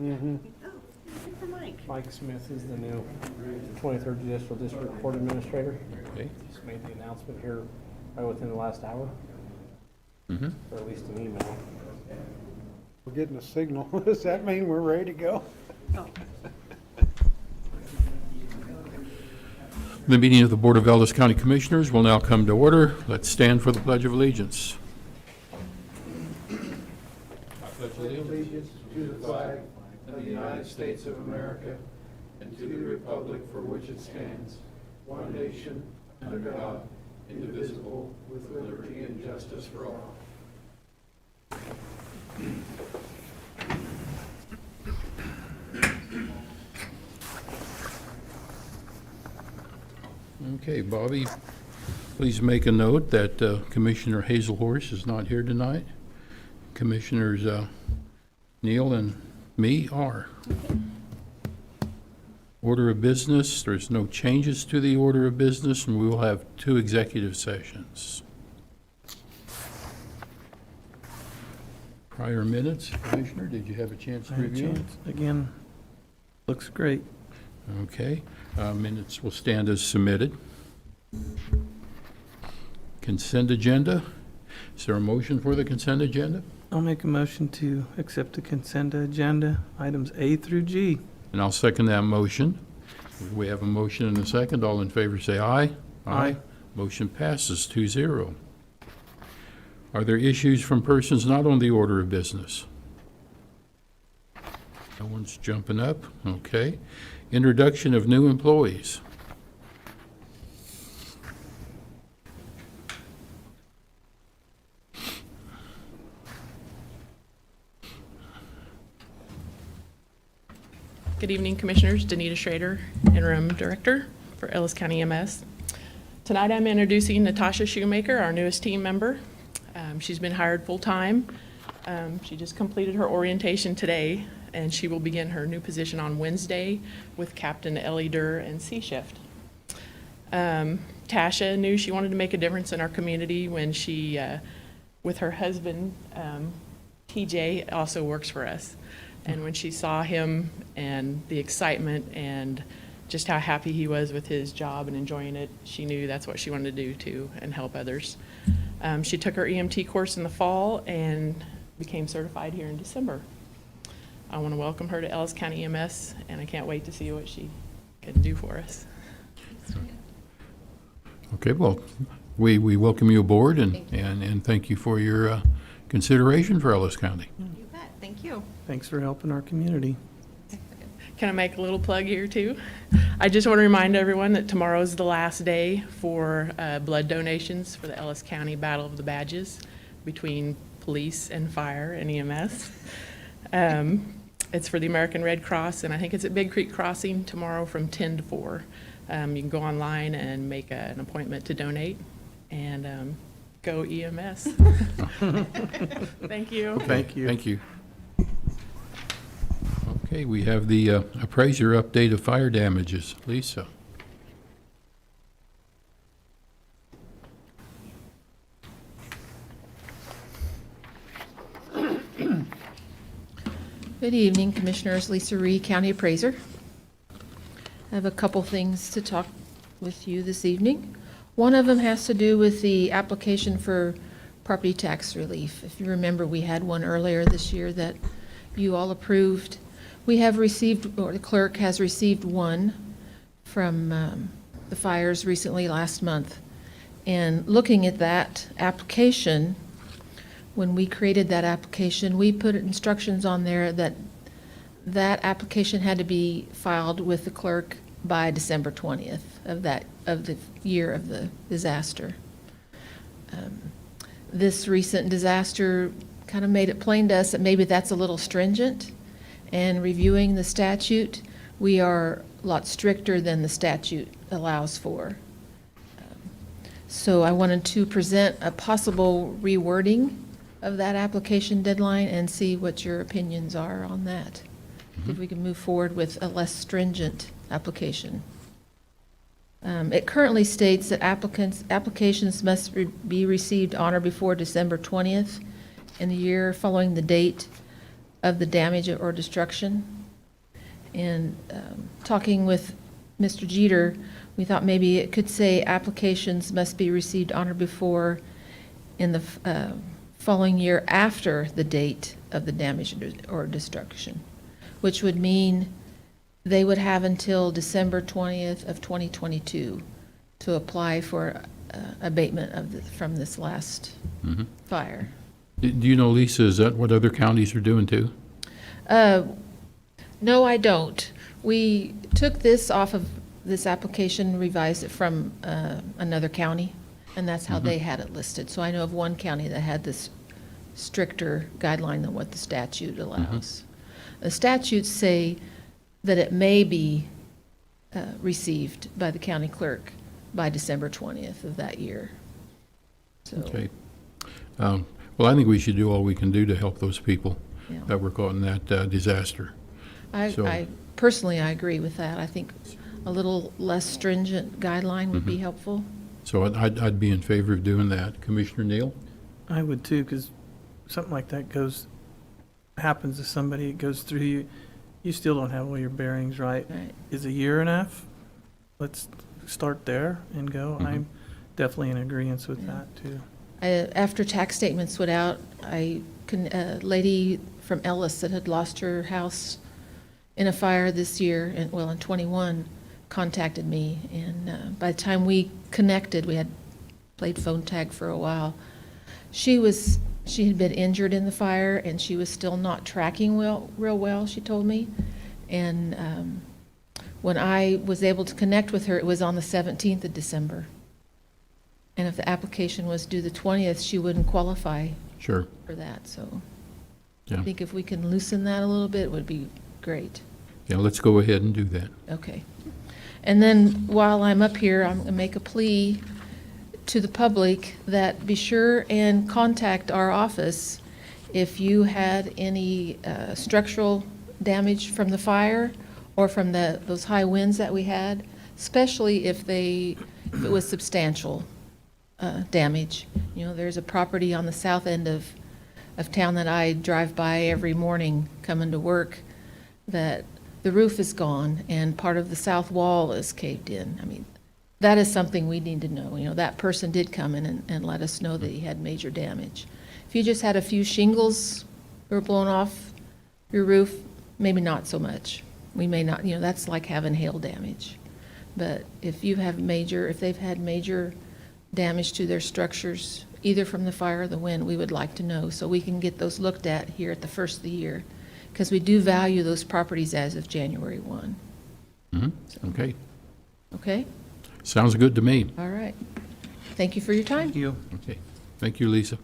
Mm-hmm. Oh, good for Mike. Mike Smith is the new 23rd Judicial District Court Administrator. Okay. Just made the announcement here right within the last hour, Mm-hmm. or at least an email. We're getting a signal. Does that mean we're ready to go? Oh, The meeting of the Board of Ellis County Commissioners will now come to order. Let's stand for the Pledge of Allegiance. Allegiance to the flag of the United States of America and to the republic for which it stands, one nation, under God, indivisible, with liberty and justice for all. Okay, Bobby, Please make a note that Commissioner Hazelhorse is not here tonight. Commissioners Neal and me are. Order of business, there's no changes to the order of business, and we will have 2 executive sessions. Prior minutes, Commissioner, did you have a chance to I had a review them? chance. Again, looks great. Okay, minutes will stand as submitted. Consent agenda, is there a motion for the consent agenda? I'll make a motion to accept the consent agenda, items A through G. And I'll second that motion. We have a motion and a second. All in favor say aye. Aye. Motion passes 2-0. Are there issues from persons not on the order of business? No one's jumping up. Okay. Introduction of new employees. Good evening, Commissioners. Danita Schrader, Interim Director for Ellis County EMS. Tonight I'm introducing Natasha Shoemaker, our newest team member. She's been hired full-time. She just completed her orientation today, and she will begin her new position on Wednesday with Captain Ellie Durr and C Shift. Tasha knew she wanted to make a difference in our community when she, with her husband, TJ, also works for us. And when she saw him and the excitement and just how happy he was with his job and enjoying it, she knew that's what she wanted to do too and help others. She took her EMT course in the fall and became certified here in December. I want to welcome her to Ellis County EMS, and I can't wait to see what she can do for us. Okay, well, we welcome you aboard and thank you for your consideration for Ellis County. You bet. Thank you. Thanks for helping our community. Can I make a little plug here too? I just want to remind everyone that tomorrow is the last day for blood donations for the Ellis County Battle of the Badges between police and fire and EMS. It's for the American Red Cross, and I think it's at Big Creek Crossing tomorrow from 10 to 4. You can go online and make an appointment to donate, and go EMS. Thank you. Thank you. Thank you. Okay, we have the appraiser update of fire damages. Lisa. Good evening, Commissioners. Lisa Ree, County Appraiser. I have a couple things to talk with you this evening. One of them has to do with the application for property tax relief. If you remember, we had one earlier this year that you all approved. We have received, or the clerk has received one from the fires recently last month. And looking at that application, when we created that application, we put instructions on there that that application had to be filed with the clerk by December 20th of the year of the disaster. This recent disaster kind of made it plain to us that maybe that's a little stringent. And reviewing the statute, we are a lot stricter than the statute allows for. So I wanted to present a possible rewording of that application deadline and see what your opinions are on that. If we can move forward with a less stringent application. It currently states that applications must be received on or before December 20th in the year following the date of the damage or destruction. And talking with Mr. Jeter, we thought maybe it could say applications must be received on or before in the following year after the date of the damage or destruction, which would mean they would have until December 20th of 2022 to apply for abatement from this last fire. Do you know, Lisa, is that what other counties are doing too? No, I don't. We took this off of this application, revised it from another county, and that's how they had it listed. So I know of one county that had this stricter guideline than what the statute allows. The statutes say that it may be received by the county clerk by December 20th of that year. So, Okay. Well, I think we should do all we can do to help those people yeah. that were caught in that disaster. So- I personally, I agree with that. I think a little less stringent guideline would be helpful. So I'd be in favor of doing that. Commissioner Neal? I would too, because something like that happens to somebody, it goes through you, you still don't have all your bearings right. Right. Is a year enough? Let's start there and go. Mhm. I'm definitely in agreement with Yeah. that too. After tax statements went out, a lady from Ellis that had lost her house in a fire this year, in 21, contacted me. And by the time we connected, we had played phone tag for a while. She had been injured in the fire, and she was still not tracking real well, she told me. And when I was able to connect with her, it was on the 17th of December. And if the application was due the 20th, she wouldn't qualify Sure. for that. So Yeah. I think if we can loosen that a little bit, it would be great. Yeah, let's go ahead and do that. Okay. And then while I'm up here, I'm going to make a plea to the public that be sure and contact our office if you had any structural damage from the fire or from those high winds that we had, especially if it was substantial damage. You know, there's a property on the south end of town that I drive by every morning coming to work that the roof is gone and part of the south wall is caved in. I mean, that is something we need to know. You know, that person did come in and let us know that he had major damage. If you just had a few shingles that were blown off your roof, maybe not so much. We may not, you know, that's like having hail damage. But if they've had major damage to their structures, either from the fire or the wind, we would like to know so we can get those looked at here at the first of the year. Because we do value those properties as of January 1. Okay. Okay? Sounds good to me. All right. Thank you for your time. Thank you. Okay. Thank you, Lisa.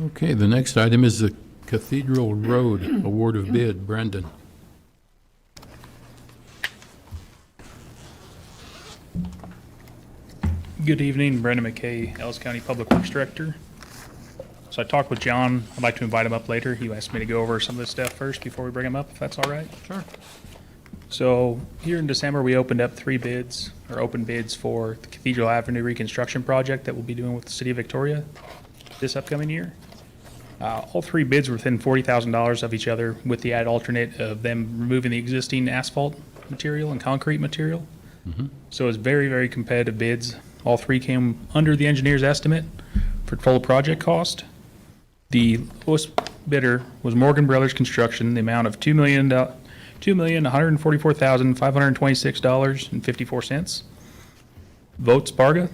Okay, the next item is the Cathedral Road Award of Bid. Brendan. Good evening, Brendan McKay, Ellis County Public Works Director. So I talked with John. I'd like to invite him up later. He asked me to go over some of this stuff first before we bring him up, if that's all right. Sure. So here in December, we opened up 3 bids, or open bids for the Cathedral Avenue Reconstruction project that we'll be doing with the City of Victoria this upcoming year. All 3 bids were within $40,000 of each other, with the added alternate of them removing the existing asphalt material and concrete material. So it's very, very competitive bids. All 3 came under the engineer's estimate for total project cost. The lowest bidder was Morgan Brothers Construction, the amount of $2,144,526.54. Votes Barga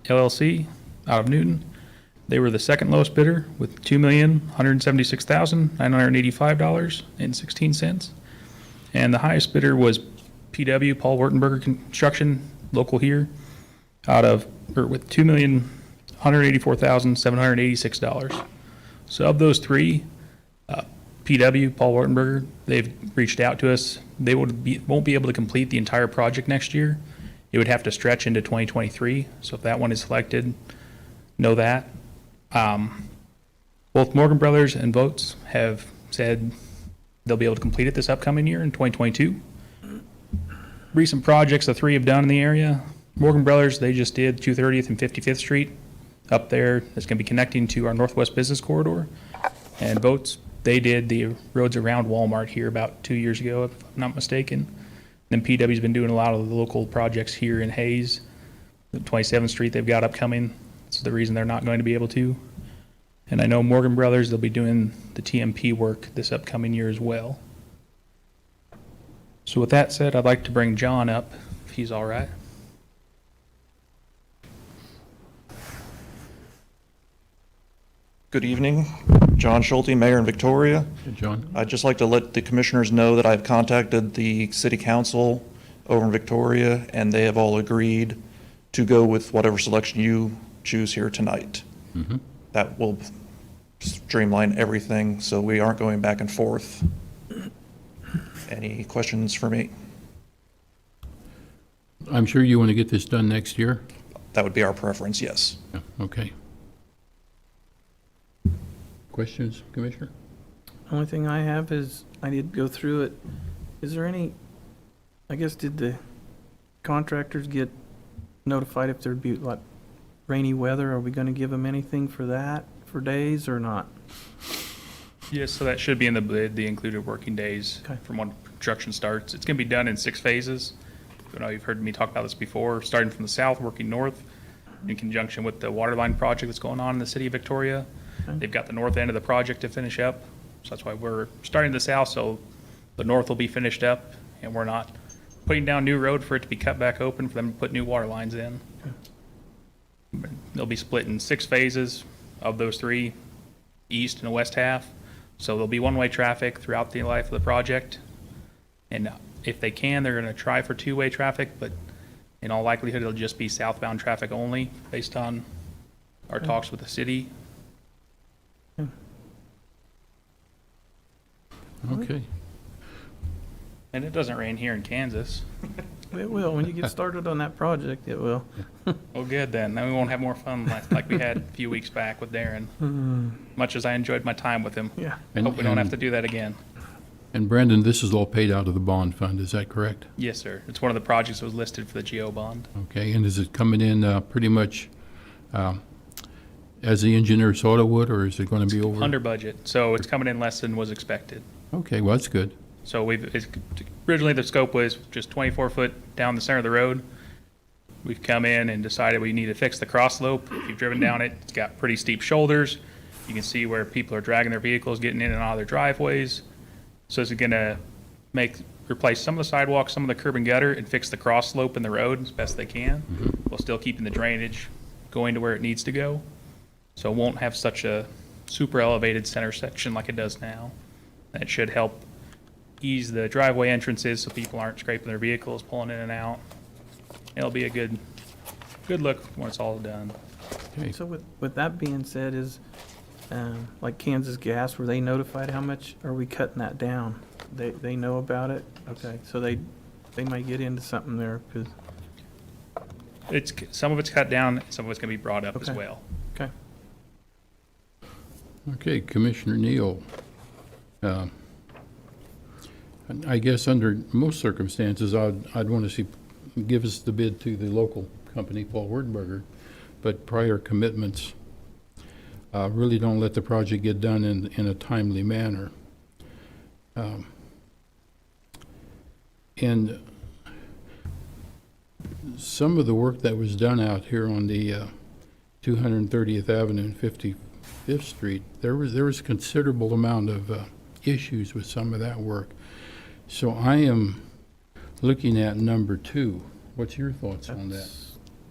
LLC out of Newton. They were the second lowest bidder with $2,176,985.16. And the highest bidder was PW, Paul Wertenberger Construction, local here, with $2,184,786. So of those 3, PW, Paul Wertenberger, they've reached out to us. They won't be able to complete the entire project next year. It would have to stretch into 2023. So if that one is selected, know that. Both Morgan Brothers and Votes have said they'll be able to complete it this upcoming year in 2022. Recent projects the 3 have done in the area. Morgan Brothers, they just did 230th and 55th Street up there. That's going to be connecting to our Northwest Business Corridor. And Votes, they did the roads around Walmart here about 2 years ago, if I'm not mistaken. Then PW's been doing a lot of the local projects here in Hayes. The 27th Street they've got upcoming. That's the reason they're not going to be able to. And I know Morgan Brothers, they'll be doing the TMP work this upcoming year as well. So with that said, I'd like to bring John up, if he's all right. Good evening. John Schulte, Mayor in Victoria. Hey, John. I'd just like to let the commissioners know that I've contacted the city council over in Victoria, and they have all agreed to go with whatever selection you choose here tonight. That will streamline everything so we aren't going back and forth. Any questions for me? I'm sure you want to get this done next year? That would be our preference, yes. Yeah, okay. Questions, Commissioner? Only thing I have is, I did go through it. Is there any, I guess, did the contractors get notified if there'd be like rainy weather? Are we gonna give them anything for that, for days or not? Yes, so that should be in the bid, the included working days Okay. from when construction starts. It's going to be done in 6 phases. I know you've heard me talk about this before, starting from the south, working north, in conjunction with the water line project that's going on in the city of Victoria. Okay. They've got the north end of the project to finish up, so that's why we're starting the south, so the north will be finished up, and we're not putting down new road for it to be cut back open for them to put new water lines in. They'll be split in 6 phases of those 3, east and west half. So there'll be one-way traffic throughout the life of the project. And if they can, they're going to try for 2-way traffic, but in all likelihood, it'll just be southbound traffic only based on our talks with the city. Okay. And it doesn't rain here in Kansas. It will, when you get started on that project, it will. Well, good then. Then we won't have more fun like we had a few weeks back with Darren. Much as I enjoyed my time with him. Yeah. And- Hope we don't have and- to do that again. And Brandon, this is all paid out of the bond fund, is that correct? Yes, sir. It's one of the projects that was listed for the GO bond. Okay, and is it coming in pretty much as the engineer thought it would, or is it going to be over? Under budget, so it's coming in less than was expected. Okay, well, that's good. So originally the scope was just 24 foot down the center of the road. We've come in and decided we need to fix the cross slope. If you've driven down it, it's got pretty steep shoulders. You can see where people are dragging their vehicles, getting in and out of their driveways. So it's gonna replace some of the sidewalks, some of the curb and gutter, and fix the cross slope in the road as best they can, while still keeping the drainage going to where it needs to go. So it won't have such a super elevated center section like it does now. That should help ease the driveway entrances so people aren't scraping their vehicles, pulling in and out. It'll be a good look when it's all done. Okay. So with that being said, is, like Kansas Gas, were they notified how much are we cutting that down? They know about it? Okay, so they might get into something there, because, Some of it's cut down, some of it's gonna be brought up as Okay. well. okay. Okay, Commissioner Neal. I guess under most circumstances, I'd want to see, give us the bid to the local company, Paul Wurtenberger, but prior commitments really don't let the project get done in a timely manner. And some of the work that was done out here on the 230th Avenue and 55th Street, there was considerable amount of issues with some of that work. So I am looking at number 2. What's your thoughts on that?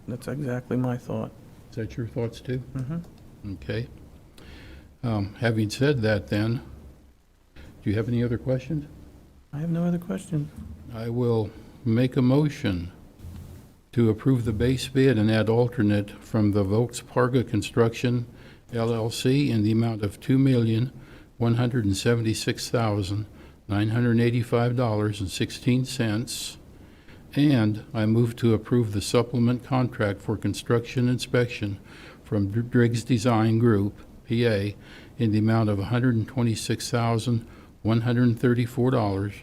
That's exactly my thought. Is that your thoughts too? Mm-hmm. Okay. Having said that then, do you have any other questions? I have no other questions. I will make a motion to approve the base bid and add alternate from the Volksparga Construction LLC in the amount of $2,176,985.16. And I move to approve the supplement contract for construction inspection from Driggs Design Group, PA, in the amount of $126,134,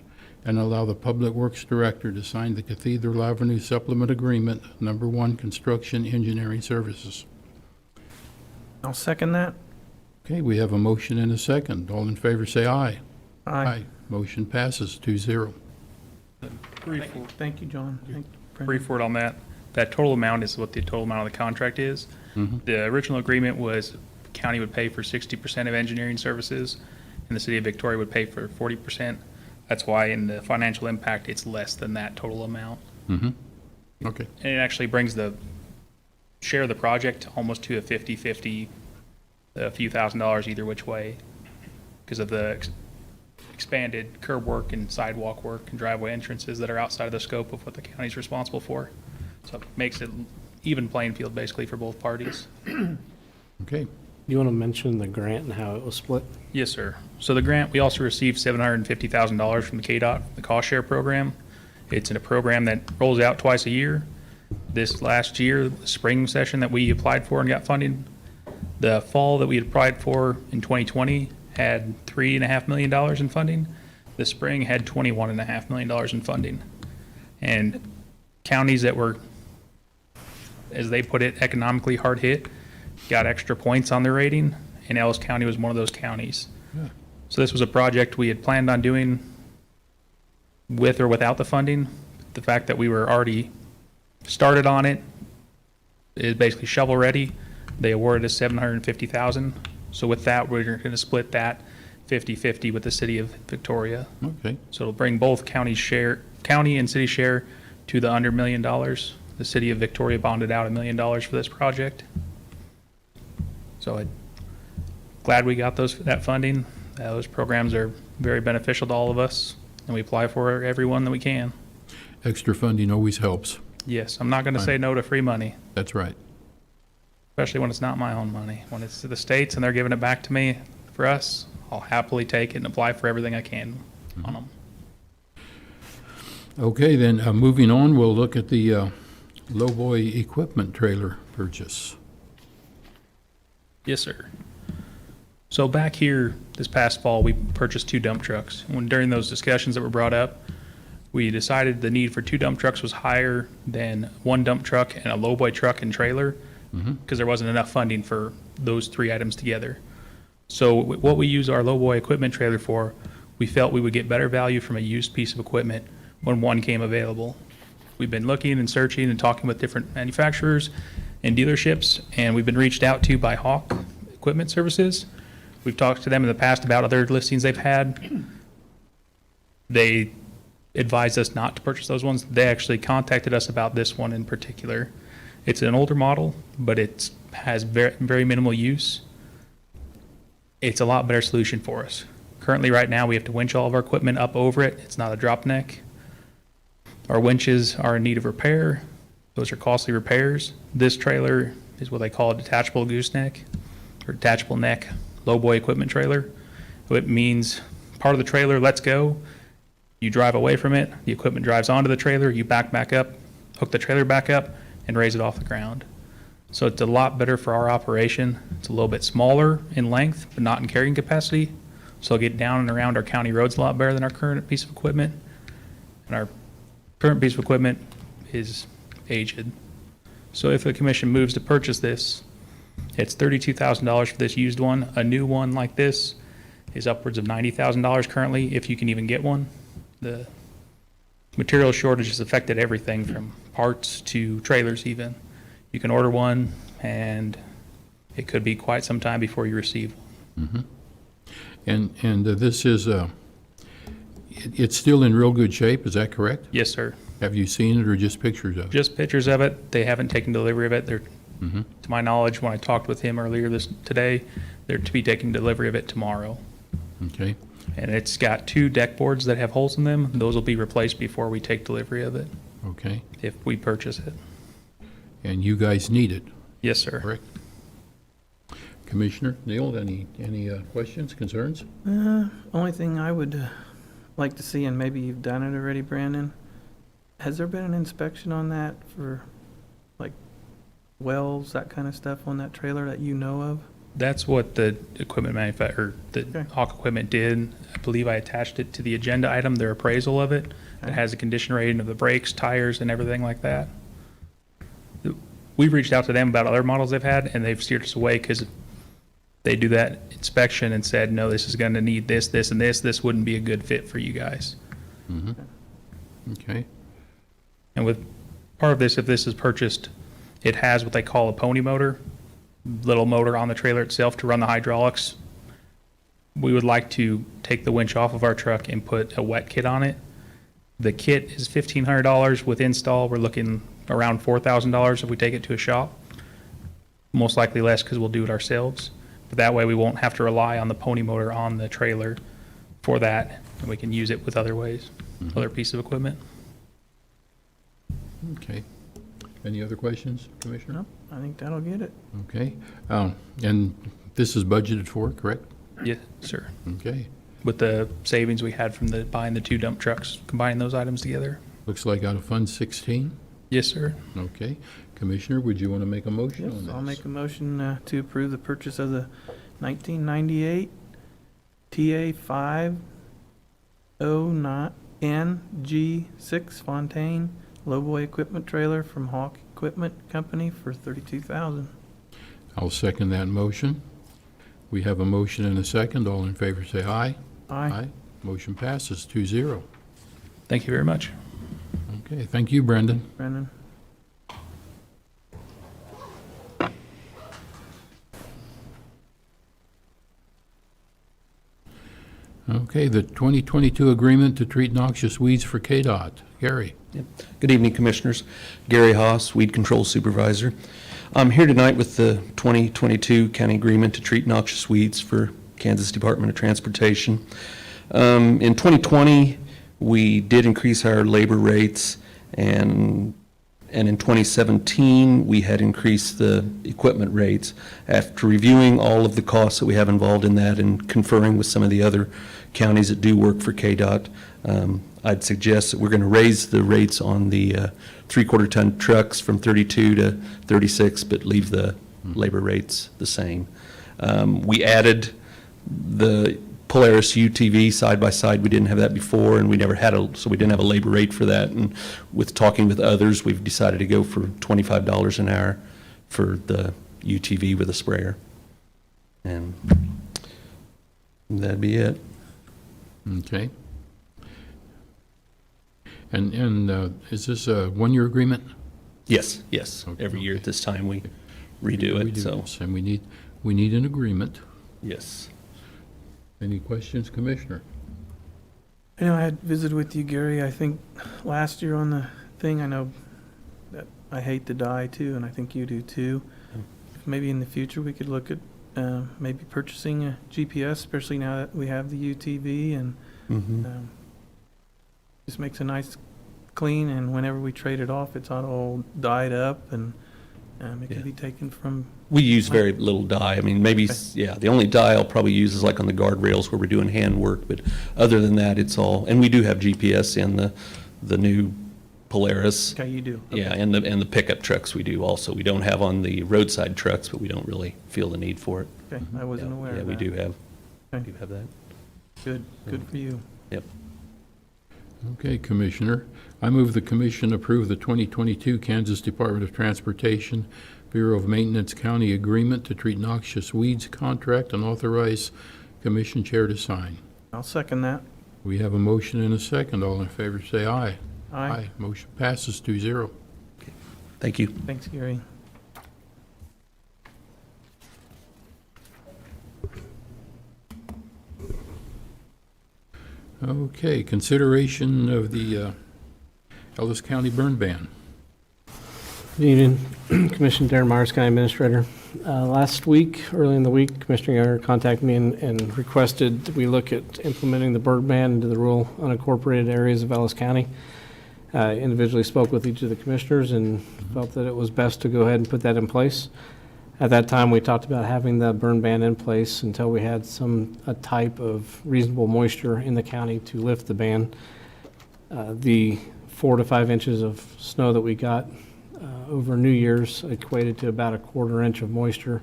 and allow the Public Works Director to sign the Cathedral Avenue Supplement Agreement, number 1, Construction Engineering Services. I'll second that. Okay, we have a motion and a second. All in favor, say aye. Aye. Motion passes 2-0. Thank you, John. Thank you, Brendan. Brief word on that. That total amount is what the total amount of the contract is. Mhm. The original agreement was county would pay for 60% of engineering services, and the city of Victoria would pay for 40%. That's why in the financial impact, it's less than that total amount. Mm-hmm. Okay. And it actually brings the share of the project almost to a 50-50, a few $1,000s either which way, because of the expanded curb work and sidewalk work and driveway entrances that are outside of the scope of what the county's responsible for. So it makes it even playing field basically for both parties. Okay. You want to mention the grant and how it was split? Yes, sir. So the grant, we also received $750,000 from the KDOT, the cost share program. It's in a program that rolls out twice a year. This last year, the spring session that we applied for and got funding, the fall that we had applied for in 2020 had $3.5 million in funding. The spring had $21.5 million in funding. And counties that were, as they put it, economically hard hit, got extra points on their rating, and Ellis County was one of those counties. Yeah. So this was a project we had planned on doing with or without the funding. The fact that we were already started on it is basically shovel ready. They awarded us $750,000. So with that, we're going to split that 50-50 with the city of Victoria. Okay, So it'll bring both county and city share to the under $1 million. The city of Victoria bonded out $1 million for this project. So I'm glad we got that funding. Those programs are very beneficial to all of us, and we apply for every one that we can. extra funding always helps. Yes, I'm not going to say no to free money, That's right. especially when it's not my own money. When it's to the states and they're giving it back to me for us, I'll happily take it and apply for everything I can on them. Okay, then, moving on, we'll look at the lowboy equipment trailer purchase. Yes, sir. So back here this past fall, we purchased 2 dump trucks. During those discussions that were brought up, we decided the need for 2 dump trucks was higher than 1 dump truck and a lowboy truck and trailer, because there wasn't enough funding for those 3 items together. So what we use our lowboy equipment trailer for, we felt we would get better value from a used piece of equipment when one came available. We've been looking and searching and talking with different manufacturers and dealerships, and we've been reached out to by Hawk Equipment Services. We've talked to them in the past about other listings they've had. They advised us not to purchase those ones. They actually contacted us about this one in particular. It's an older model, but it has very, very minimal use. It's a lot better solution for us. Currently, right now, we have to winch all of our equipment up over it. It's not a drop neck. Our winches are in need of repair. Those are costly repairs. This trailer is what they call a detachable gooseneck or detachable neck lowboy equipment trailer. It means part of the trailer lets go. You drive away from it. The equipment drives onto the trailer. You back up, hook the trailer back up, and raise it off the ground. So it's a lot better for our operation. It's a little bit smaller in length, but not in carrying capacity. So it'll get down and around our county roads a lot better than our current piece of equipment. And our current piece of equipment is aged. So if the commission moves to purchase this, it's $32,000 for this used one. A new one like this is upwards of $90,000 currently, if you can even get one. The material shortage has affected everything from parts to trailers even. You can order one, and it could be quite some time before you receive one. And this is, it's still in real good shape, is that correct? Yes, sir. Have you seen it or just pictures of it? Just pictures of it. They haven't taken delivery of it. They're, to my knowledge, when I talked with him earlier today, they're to be taking delivery of it tomorrow. Okay, And it's got 2 deck boards that have holes in them. Those will be replaced before we take delivery of it, okay. if we purchase it. And you guys need it, Yes, sir. correct? Commissioner Neal, any questions, concerns? Only thing I would like to see, and maybe you've done it already, Brandon, has there been an inspection on that for, like, wells, that kind of stuff on that trailer that you know of? That's what the equipment manufacturer, the Okay. Hawk Equipment did. I believe I attached it to the agenda item, their appraisal of it. It Okay. has a condition rating of the brakes, tires, and everything like that. We've reached out to them about other models they've had, and they've steered us away because they do that inspection and said, no, this is going to need this, this, and this. This wouldn't be a good fit for you guys. Okay, And with part of this, if this is purchased, it has what they call a pony motor, little motor on the trailer itself to run the hydraulics. We would like to take the winch off of our truck and put a wet kit on it. The kit is $1,500 with install. We're looking around $4,000 if we take it to a shop. Most likely less because we'll do it ourselves. But that way we won't have to rely on the pony motor on the trailer for that, and we can use it with other ways, other pieces of equipment. okay. Any other questions, Commissioner? No, I think that'll get it. Okay, and This is budgeted for, correct? Yes, sir. Okay. With the savings we had from buying the 2 dump trucks, combining those items together. Looks like out of Fund 16. Yes, sir. Okay. Commissioner, would you want to make a motion on Yes, this? I'll make a motion to approve the purchase of the 1998 TA 509 NG6 Fontaine lowboy equipment trailer from Hawk Equipment Company for $32,000. I'll second that motion. We have a motion and a second. All in favor say aye. Aye. Motion passes 2-0. Thank you very much. Okay, thank you, Brendan. Brendan? Okay, the 2022 agreement to treat noxious weeds for KDOT. Gary. Good evening, Commissioners. Gary Haas, Weed Control Supervisor. I'm here tonight with the 2022 county agreement to treat noxious weeds for Kansas Department of Transportation. In 2020, we did increase our labor rates, and in 2017, we had increased the equipment rates. After reviewing all of the costs that we have involved in that and conferring with some of the other counties that do work for KDOT, I'd suggest that we're going to raise the rates on the 3/4 ton trucks from 32 to 36, but leave the labor rates the same. We added the Polaris UTV side by side. We didn't have that before, and we never had so we didn't have a labor rate for that. And with talking with others, we've decided to go for $25 an hour for the UTV with a sprayer. And that'd be it. Okay. And is this a one-year agreement? Yes, yes. Okay, Every year okay. at this time, we redo it, so, this, and we need an agreement. yes. Any questions, Commissioner? I know I had visited with you, Gary, I think last year on the thing. I know that I hate to die too, and I think you do too. Maybe in the future, we could look at maybe purchasing a GPS, especially now that we have the UTV, and just makes a nice clean, and whenever we trade it off, it's not all dyed up, and it can be taken from. We use very little dye. I mean, maybe, the only dye I'll probably use is like on the guardrails where we're doing hand work, but other than that, it's all, and we do have GPS in the new Polaris. Okay, you do. Yeah, and the pickup trucks we do also. We don't have on the roadside trucks, but we don't really feel the need for it. Okay, I wasn't aware of that. Yeah, we do have Okay. that. Good for you. Yep. Okay, Commissioner. I move the commission approve the 2022 Kansas Department of Transportation Bureau of Maintenance County Agreement to treat noxious weeds contract and authorize Commission Chair to sign. I'll second that. We have a motion and a second. All in favor say aye. Aye. Motion passes 2-0. Thank you. Thanks, Gary. Okay, consideration of the Ellis County burn ban. Good evening, Commissioner Darren Myers, County Administrator. Last week, early in the week, Commissioner Younger contacted me and requested that we look at implementing the bird ban into the rural unincorporated areas of Ellis County. Individually spoke with each of the commissioners and felt that it was best to go ahead and put that in place. At that time, we talked about having the burn ban in place until we had a type of reasonable moisture in the county to lift the ban. The 4 to 5 inches of snow that we got over New Year's equated to about a 1/4 inch of moisture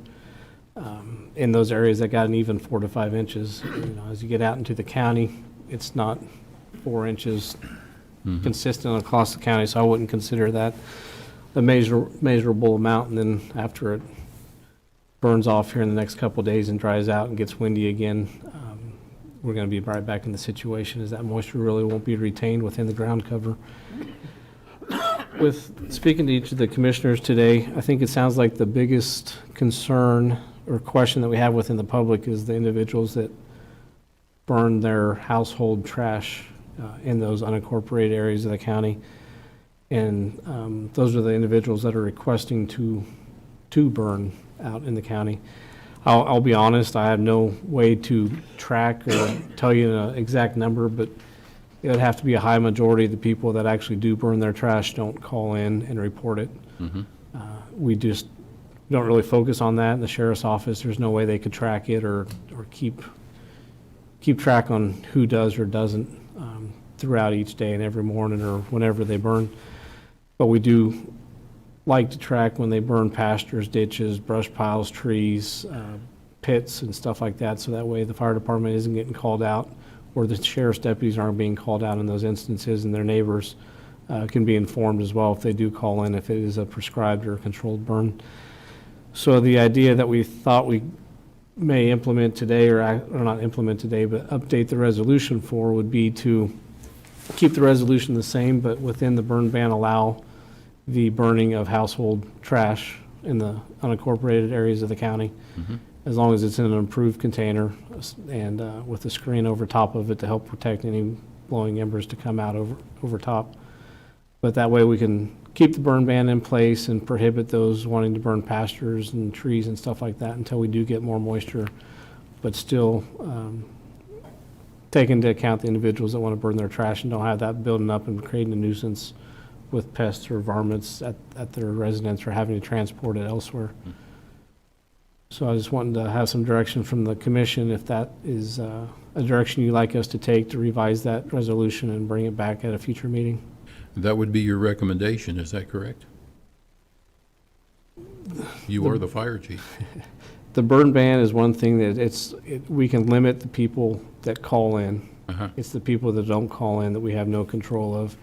in those areas that got an even 4 to 5 inches. As you get out into the county, it's not 4 inches consistent across the county, so I wouldn't consider that a measurable amount. And then after it burns off here in the next couple of days and dries out and gets windy again, we're going to be right back in the situation as that moisture really won't be retained within the ground cover. With speaking to each of the commissioners today, I think it sounds like the biggest concern or question that we have within the public is the individuals that burn their household trash in those unincorporated areas of the county. And those are the individuals that are requesting to burn out in the county. I'll be honest, I have no way to track or tell you an exact number, but it would have to be a high majority of the people that actually do burn their trash don't call in and report it. We just we don't really focus on that in the sheriff's office. There's no way they could track it or keep track on who does or doesn't throughout each day and every morning or whenever they burn. But we do like to track when they burn pastures, ditches, brush piles, trees, pits and stuff like that, so that way the fire department isn't getting called out, or the sheriff's deputies aren't being called out in those instances, and their neighbors can be informed as well if they do call in, if it is a prescribed or controlled burn. So the idea that we thought we may implement today, or not implement today, but update the resolution for, would be to keep the resolution the same, but within the burn ban allow the burning of household trash in the unincorporated areas of the county, as long as it's in an approved container and with a screen over top of it to help protect any blowing embers to come out over top. But that way we can keep the burn ban in place and prohibit those wanting to burn pastures and trees and stuff like that until we do get more moisture, but still take into account the individuals that want to burn their trash and don't have that building up and creating a nuisance with pests or varmints at their residence or having to transport it elsewhere. So I just wanted to have some direction from the commission, if that is a direction you'd like us to take to revise that resolution and bring it back at a future meeting. That would be your recommendation, is that correct? You are the fire chief. The burn ban is one thing that we can limit the people that call in. It's the people that don't call in that we have no control of.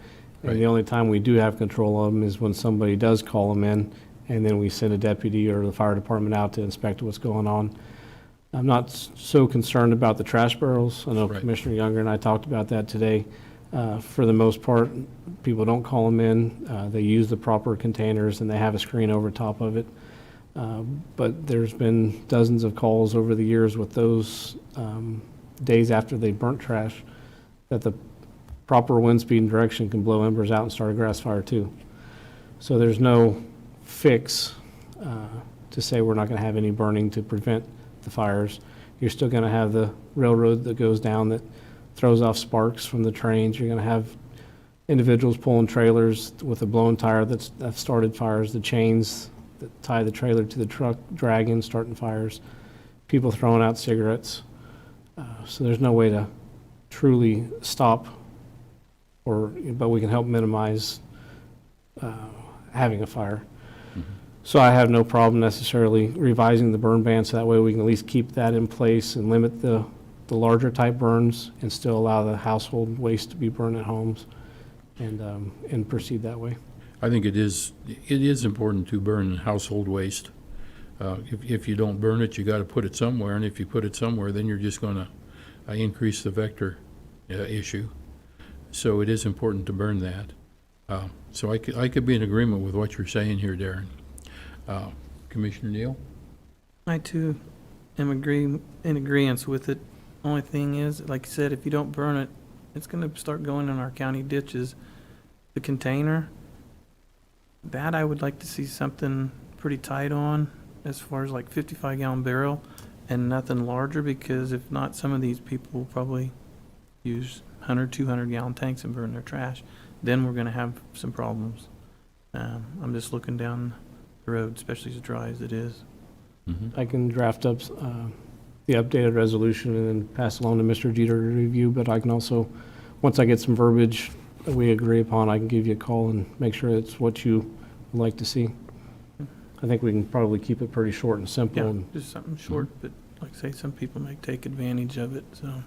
And the only time we do have control of them is when somebody does call them in, and then we send a deputy or the fire department out to inspect what's going on. I'm not so concerned about the trash barrels. I know Commissioner Younger and I talked about that today. For the most part, people don't call them in. They use the proper containers and they have a screen over top of it. But there's been dozens of calls over the years with those days after they burnt trash that the proper wind speed and direction can blow embers out and start a grass fire too. So there's no fix to say we're not going to have any burning to prevent the fires. You're still going to have the railroad that goes down that throws off sparks from the trains. You're going to have individuals pulling trailers with a blown tire that's started fires, the chains that tie the trailer to the truck dragging, starting fires, people throwing out cigarettes. So there's no way to truly stop, but we can help minimize having a fire. So I have no problem necessarily revising the burn ban, so that way we can at least keep that in place and limit the larger type burns and still allow the household waste to be burned at homes and proceed that way. I think it is important to burn household waste. If you don't burn it, you got to put it somewhere, and if you put it somewhere, then you're just going to increase the vector issue. So it is important to burn that. So I could be in agreement with what you're saying here, Darren. Commissioner Neal? I too am in agreeance with it. Only thing is, like you said, if you don't burn it, it's going to start going in our county ditches. The container, that I would like to see something pretty tight on, as far as like 55-gallon barrel and nothing larger, because if not, some of these people will probably use 100, 200-gallon tanks and burn their trash. Then we're going to have some problems. I'm just looking down the road, especially as dry as it is. I can draft up the updated resolution and then pass along to Mr. Jeter to review, but I can also, once I get some verbiage that we agree upon, I can give you a call and make sure it's what you would like to see. I think we can probably keep it pretty short and simple. Yeah, And just something short, but like I say, some people may take advantage of it, so.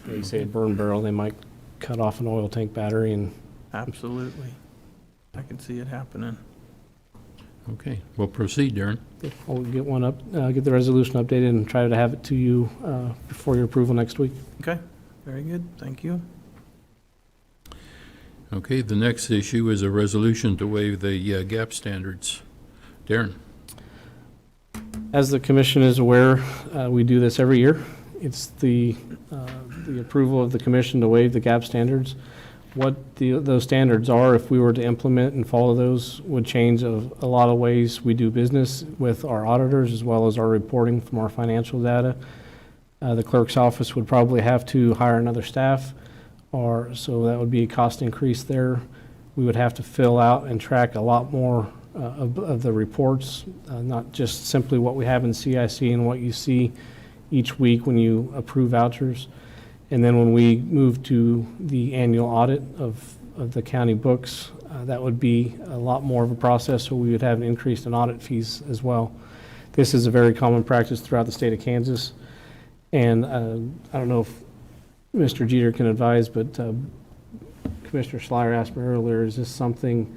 they say a burn barrel, they might cut off an oil tank battery and Absolutely. I can see it happening. Okay, well, proceed, Darren. I'll get one up, get the resolution updated and try to have it to you before your approval next week. Okay, very good, thank you. Okay, the next issue is a resolution to waive the Gaap standards. Darren? As the commission is aware, we do this every year. It's the approval of the commission to waive the Gaap standards. What those standards are, if we were to implement and follow those, would change a lot of ways we do business with our auditors, as well as our reporting from our financial data. The clerk's office would probably have to hire another staff, so that would be a cost increase there. We would have to fill out and track a lot more of the reports, not just simply what we have in CIC and what you see each week when you approve vouchers. And then when we move to the annual audit of the county books, that would be a lot more of a process, so we would have an increase in audit fees as well. This is a very common practice throughout the state of Kansas. And I don't know if Mr. Jeter can advise, but Commissioner Schleier asked me earlier, is this something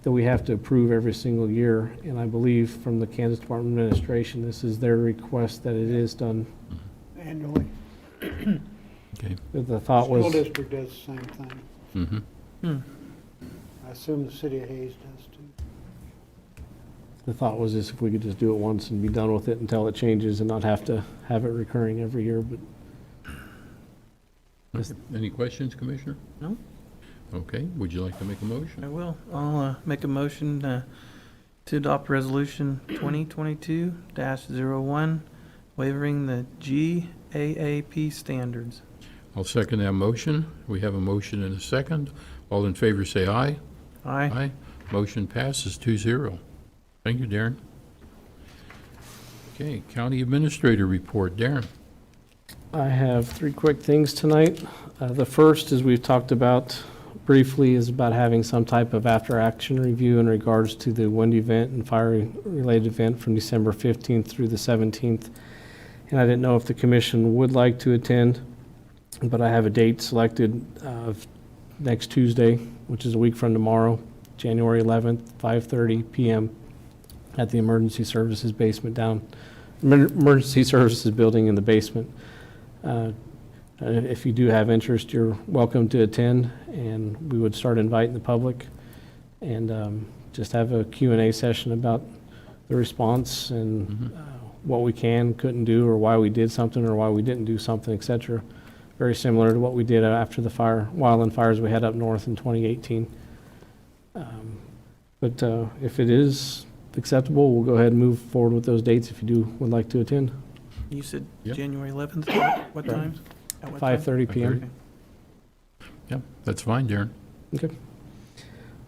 that we have to approve every single year? And I believe from the Kansas Department of Administration, this is their request that it is done. Annually. Okay. The thought School was, district does the same thing. Mm-hmm. I assume the city of Hayes does too. the thought was if we could just do it once and be done with it until it changes and not have to have it recurring every year, but Any questions, Commissioner? No. Okay, would you like to make a I motion? will. I'll make a motion to adopt Resolution 2022-01, waiving the GAAP standards. I'll second that motion. We have a motion and a second. All in favor say aye. Aye. Motion passes 2-0. Thank you, Darren. Okay, County Administrator report. Darren? I have three quick things tonight. The first, as we've talked about briefly, is about having some type of after-action review in regards to the wind event and fire-related event from December 15th through the 17th. And I didn't know if the commission would like to attend, but I have a date selected of next Tuesday, which is a week from tomorrow, January 11th, 5:30 p.m. at the Emergency Services basement Emergency Services building in the basement. If you do have interest, you're welcome to attend, and we would start inviting the public and just have a Q&A session about the response and what we couldn't do, or why we did something, or why we didn't do something, et cetera. Very similar to what we did after the wildland fires we had up north in 2018. But if it is acceptable, we'll go ahead and move forward with those dates if you would like to attend. You said Yep. January 11th? What Right. times? At what time? 5:30 p.m. 5:30. Yeah, that's fine, Darren. Okay.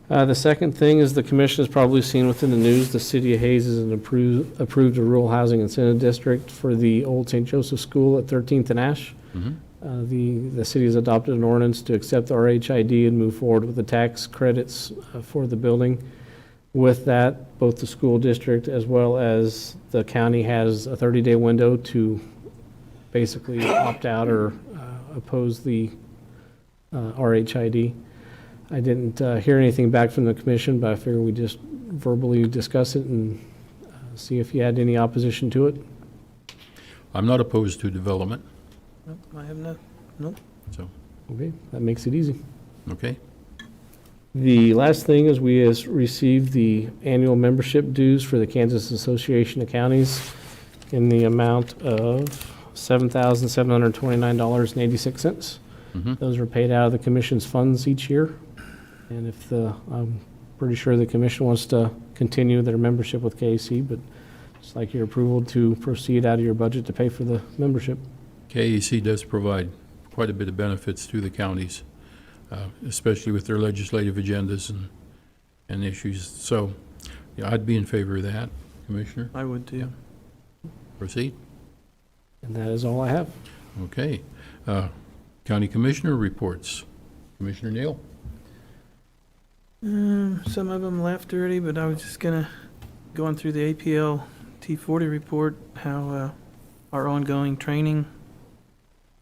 The second thing is the commission has probably seen within the news, the city of Hayes has approved a rural housing incentive district for the old St. Joseph School at 13th and Ash. The city has adopted an ordinance to accept the RHID and move forward with the tax credits for the building. With that, both the school district as well as the county has a 30-day window to basically opt out or oppose the RHID. I didn't hear anything back from the commission, but I figured we'd just verbally discuss it and see if you had any opposition to it. I'm not opposed to development, Nope, I have no. Nope. so, Okay, that makes it easy. okay. The last thing is we has received the annual membership dues for the Kansas Association of Counties in the amount of $7,729.86. Those are paid out of the commission's funds each year. And I'm pretty sure the commission wants to continue their membership with KAC, but just like your approval to proceed out of your budget to pay for the membership. KAC does provide quite a bit of benefits to the counties, especially with their legislative agendas and issues. So, yeah, I'd be in favor of that, Commissioner. I would too. Proceed. And that is all I have. Okay. County Commissioner reports. Commissioner Neal? Some of them left already, but I was just going through the APL T40 report, how our ongoing training,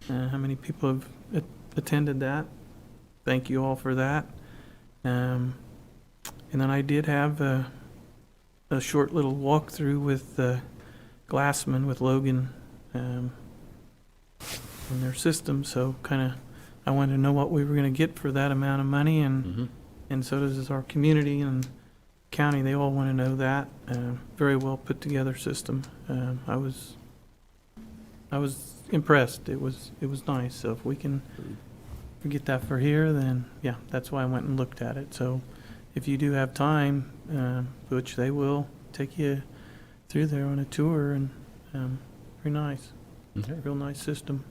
how many people have attended that. Thank you all for that. And then I did have a short little walkthrough with Glassman, with Logan, on their system. So I wanted to know what we were going to get for that amount of money, and so does our community and county. They all want to know that. Very well put together system. I was impressed. It was nice. So if we can get that for here, then yeah, that's why I went and looked at it. So if you do have time, which they will take you through there on a tour, and very nice. Okay. Real nice system.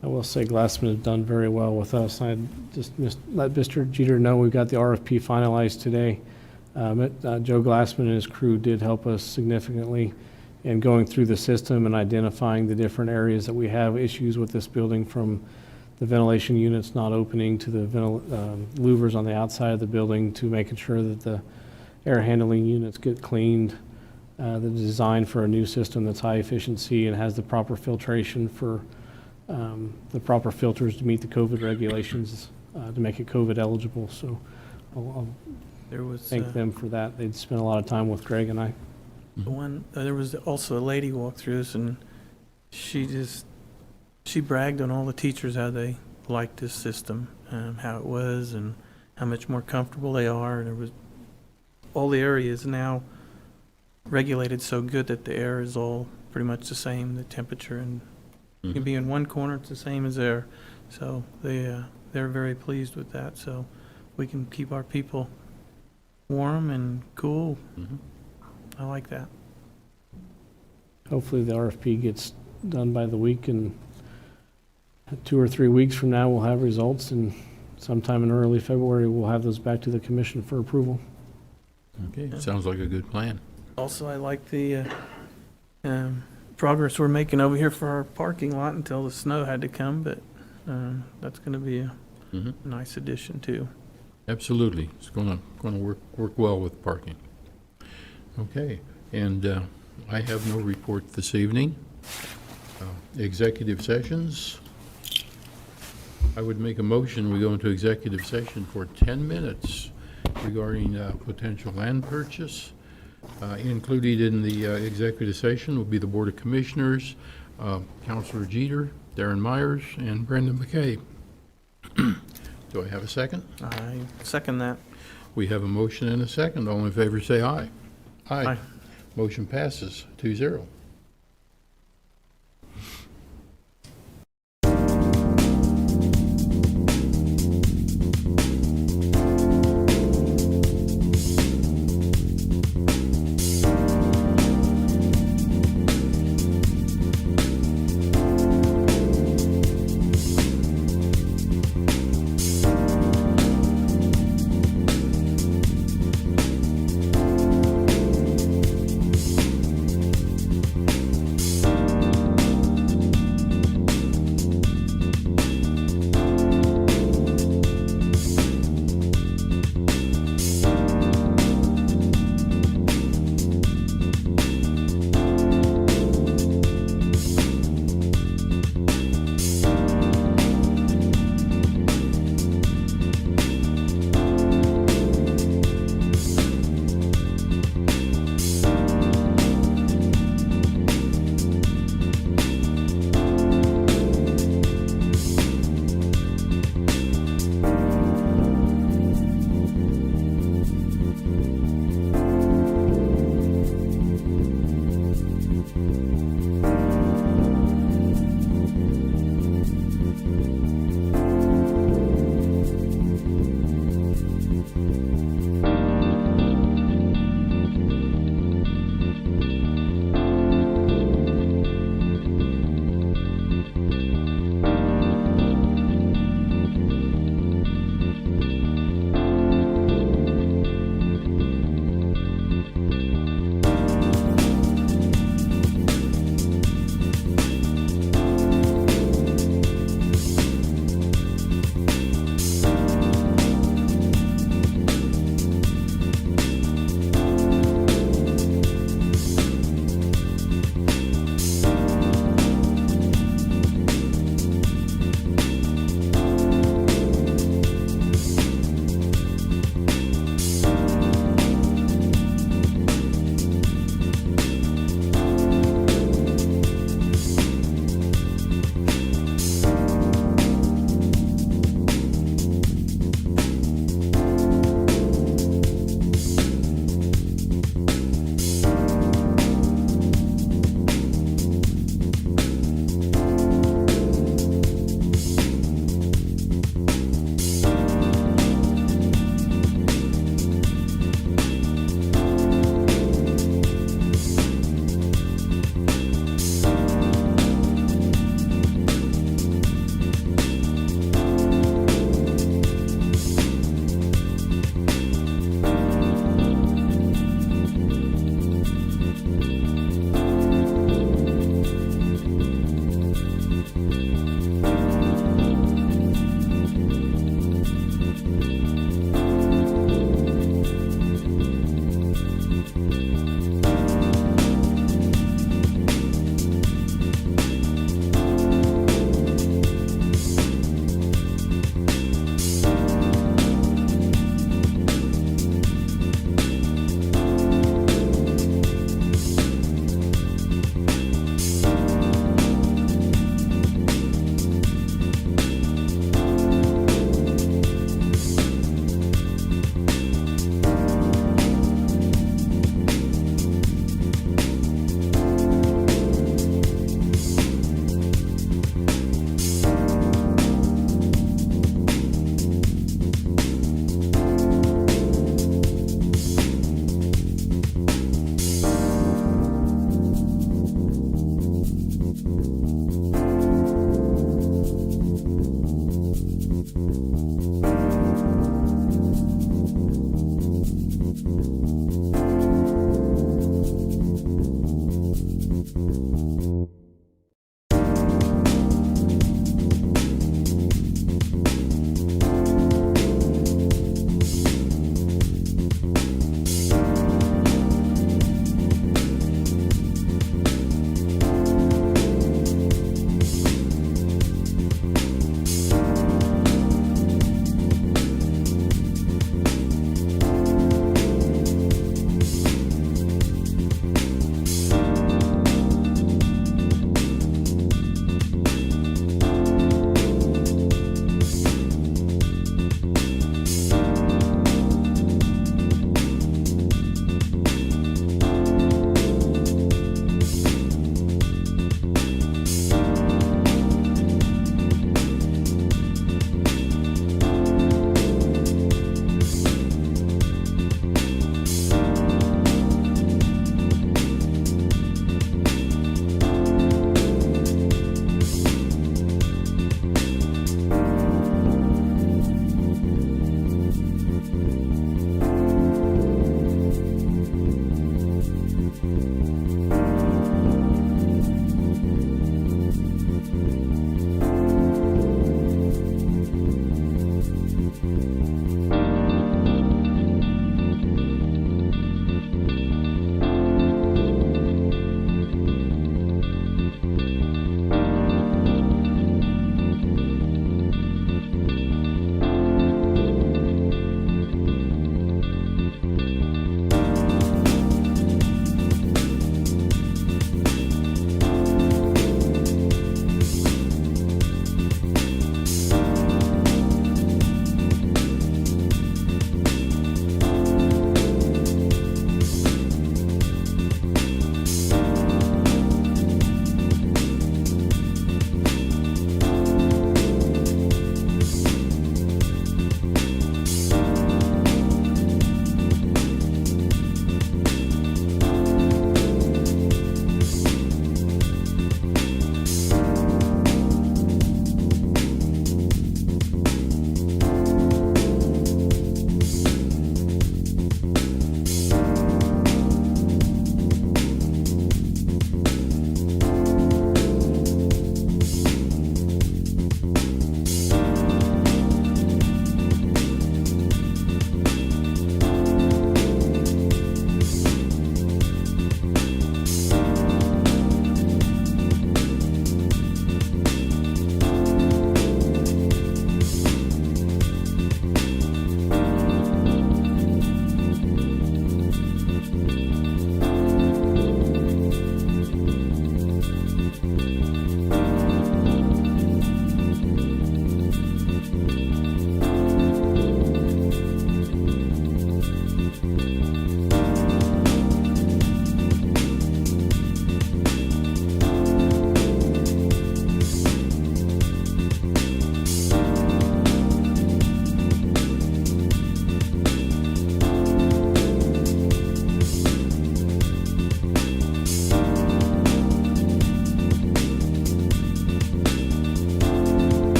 I will say Glassman has done very well with us. I just let Mr. Jeter know we've got the RFP finalized today. Joe Glassman and his crew did help us significantly in going through the system and identifying the different areas that we have issues with this building, from the ventilation units not opening to the louvers on the outside of the building, to making sure that the air handling units get cleaned. The design for a new system that's high efficiency and has the proper filtration for the proper filters to meet the COVID regulations to make it COVID eligible. So I'll There was thank them for that. They'd spent a lot of time with Greg and I. there was also a lady walked through us, and she bragged on all the teachers how they liked this system, how it was, and how much more comfortable they are. And there was all the areas now regulated so good that the air is all pretty much the same, the temperature, and you can be in one corner, it's the same as there. So they're very pleased with that. So we can keep our people warm and cool. I like that. Hopefully the RFP gets done by the week, and 2 or 3 weeks from now we'll have results, and sometime in early February we'll have those back to the commission for approval. Okay, sounds like a good plan. Also, I like the progress we're making over here for our parking lot until the snow had to come, but that's going to be a nice addition too. Absolutely. It's going to work well with parking. Okay, and I have no report this evening. Executive sessions. I would make a motion, we go into executive session for 10 minutes regarding potential land purchase. Included in the executive session will be the Board of Commissioners, Councilor Jeter, Darren Myers, and Brendan McKay. Do I have a second? I second that. We have a motion and a second. All in favor say aye. Aye. Motion passes 2-0.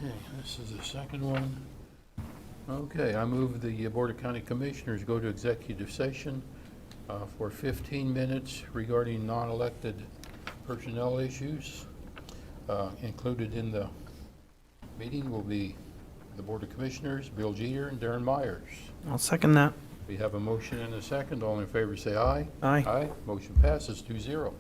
Okay, this is the second one. Okay, I move the Board of County Commissioners go to executive session for 15 minutes regarding non-elected personnel issues. Included in the meeting will be the Board of Commissioners, Bill Jeter and Darren Myers. I'll second that. We have a motion and a second. All in favor say aye. Aye. Aye. Motion passes 2-0.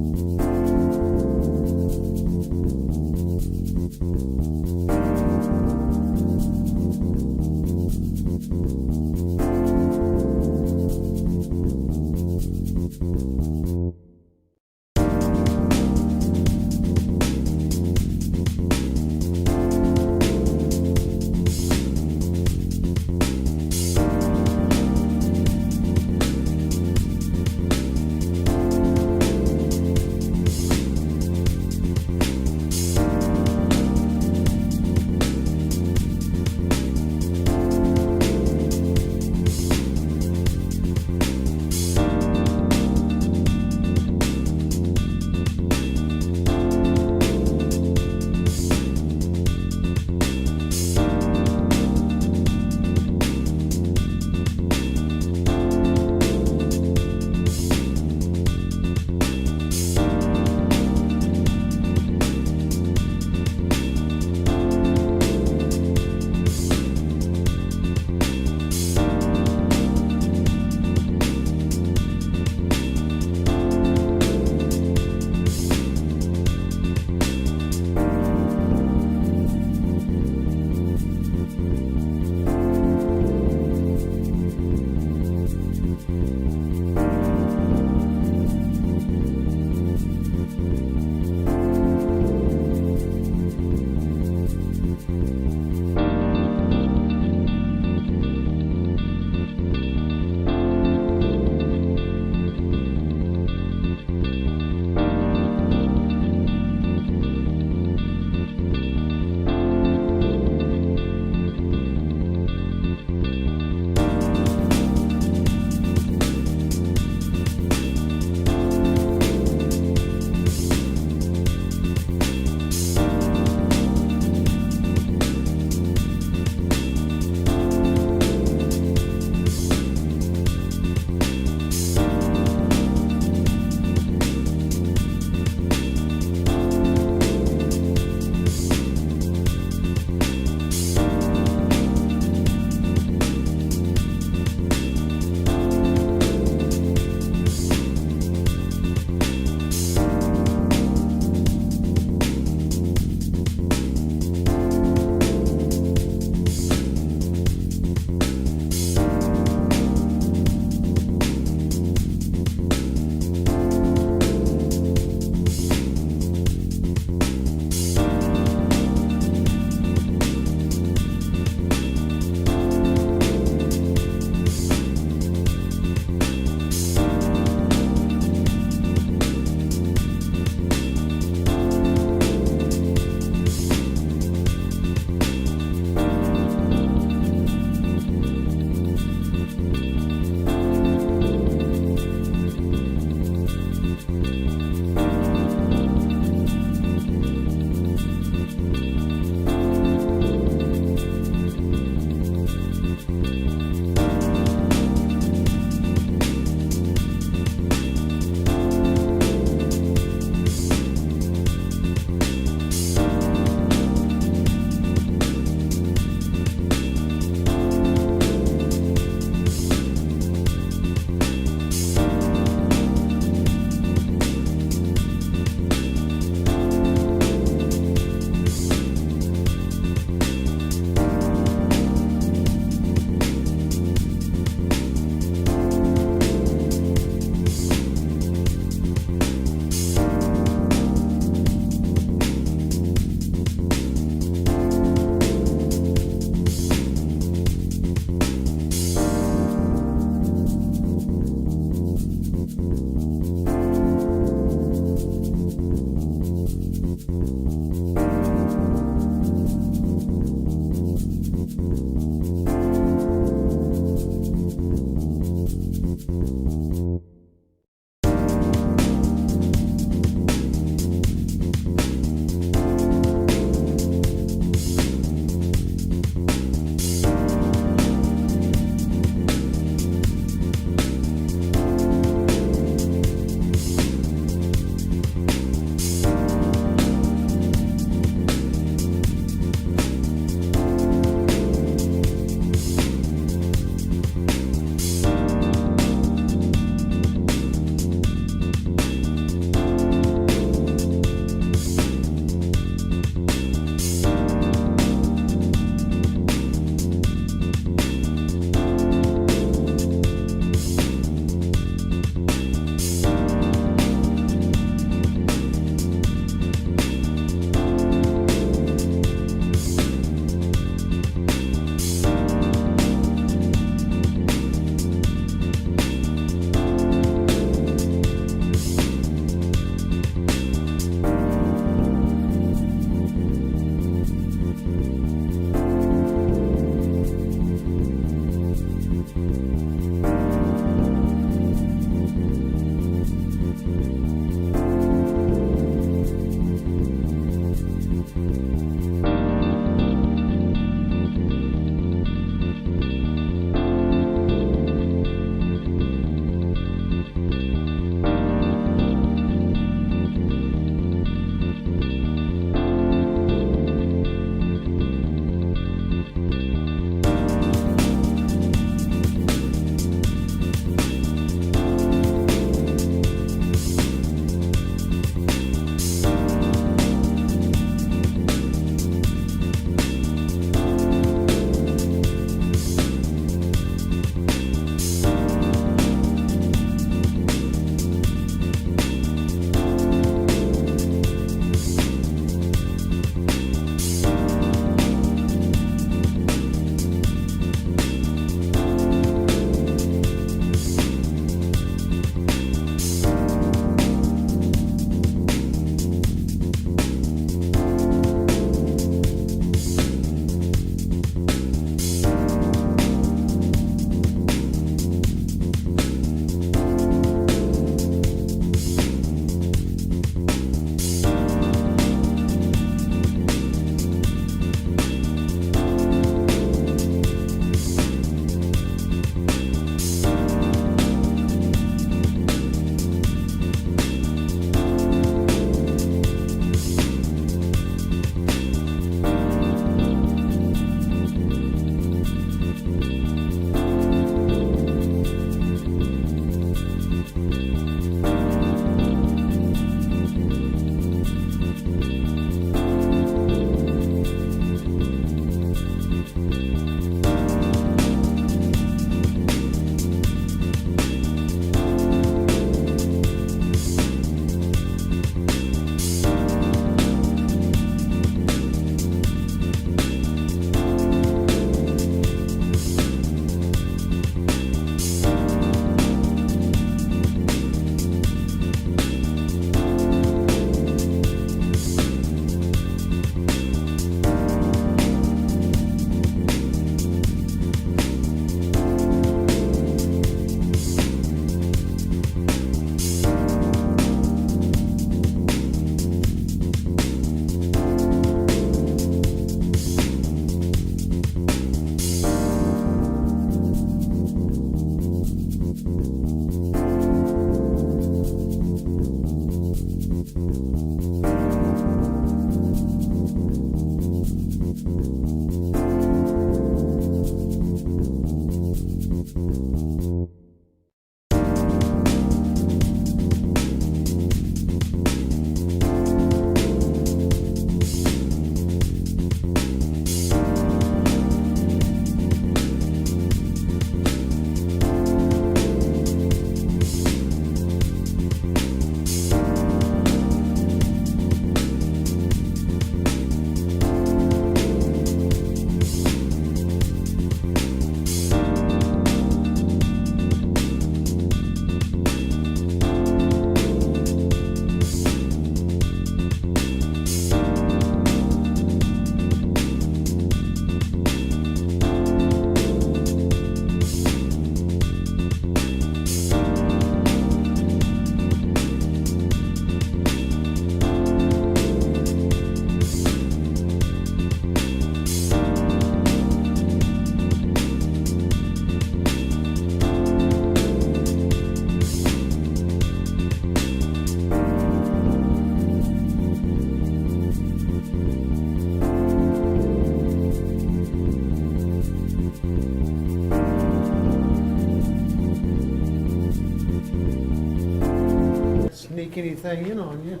sneak anything in on you.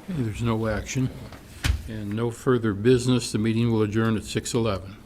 Okay, there's no action and no further business. The meeting will adjourn at 6:11.